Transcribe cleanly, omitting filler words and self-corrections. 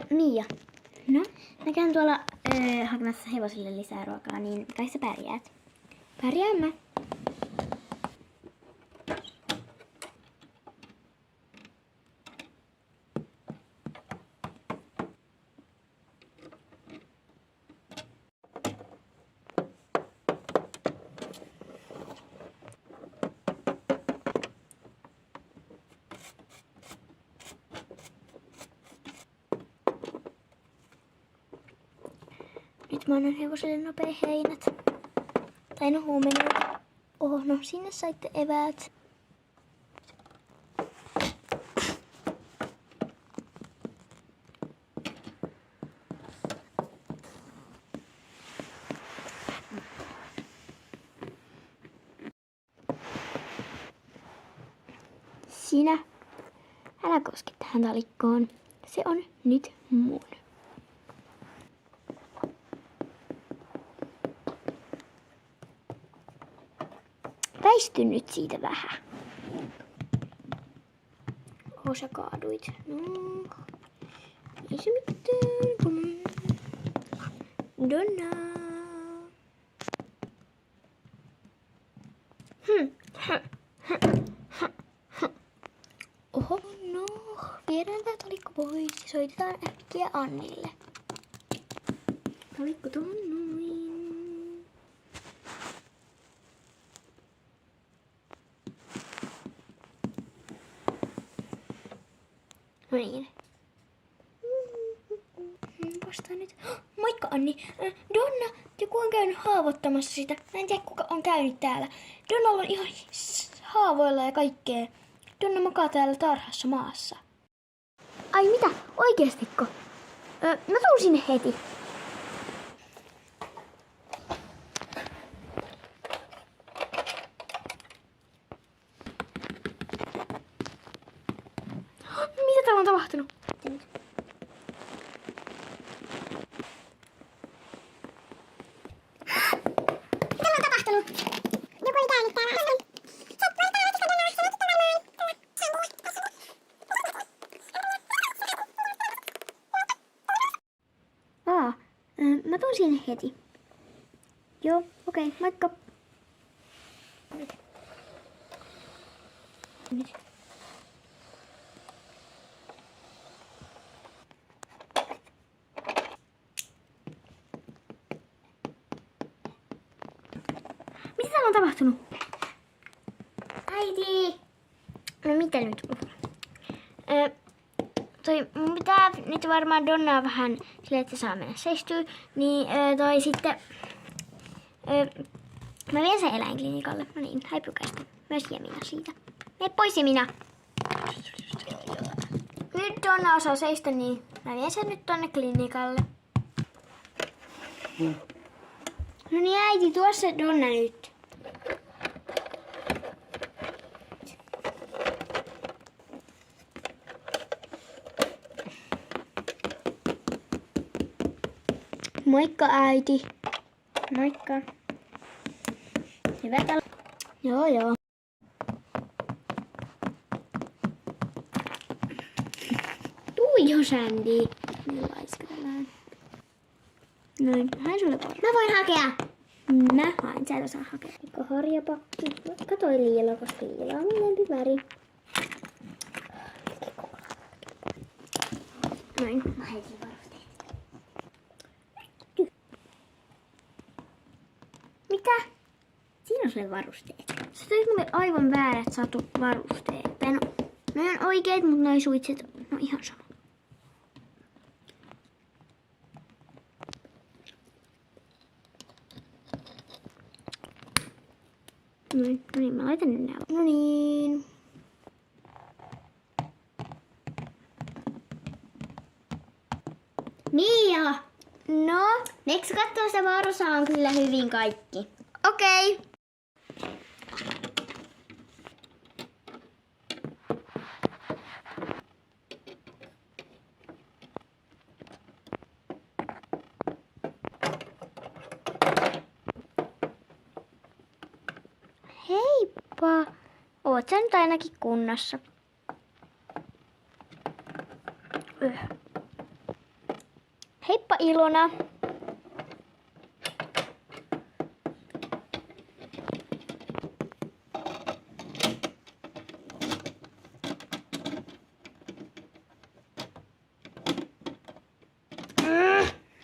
Mia, No? mä käyn tuolla hakemassa hevosille lisää ruokaa, niin kai sä pärjäät? Pärjään mä. Nyt mä annan hevoselle nopea heinät. Tai no huomenna. Oho, no sinne saitte eväät. Sinä, älä koske tähän talikkoon. Se on nyt mun. Väisty nyt siitä vähän. Oho, sä kaaduit. No, ei se mitään. Donna. Oho, no. Viedään tää talikko pois ja soitetaan äkkiä Annille. Talikko tuon noin. No niin. Vastaan nyt. Moikka Anni. Donna, joku on käynyt haavoittamassa sitä. Mä en tiedä kuka on käynyt täällä. Donnalla on ihan haavoilla ja kaikkea. Donna makaa täällä tarhassa maassa. Ai mitä? Oikeestiko? Mä tuun sinne heti. Mitä täällä on tapahtunut? Mitä on tapahtunut? Joku oli käynyt täällä. Mä tuun sinne heti. Joo, okei, moikka. Nyt. Mitä täällä on tapahtunut? Äiti! No mitä nyt? Mun pitää nyt varmaan Donnaa vähän silleen, että saa mennä seistyy. Niin toi sitten... mä vien sen eläinklinikalle. No niin, häipykäistä. Myös Jemina siitä. Mene pois Jemina! Nyt Donna osaa seistä, niin mä vien sen nyt tonne klinikalle. No niin äiti, tuo se Donna nyt. Moikka äiti. Moikka. Hyvä talo. Joo. Tuu jo Sandy. Laiskatellaan. Noin, haen sulle vuoro. Mä voin hakea. Mä haen, sä et osaa hakea. Eikö harjapakki? Vaikka toi liila, koska liila on mun lempiväri. Noin, mä heitin varusteet. Mitä? Siinä on sulle varusteet. Sä toit mulle aivan väärät varusteet. Tai no on oikeet, mutta noi suitset, no ihan sama. No niin, mä laitan nyt nää. No niin. Mia! No? Meikö kattoo sitä varosaa on kyllä hyvin kaikki. Okei. Heippa. Oot sä nyt ainakin kunnossa? Heippa Ilona.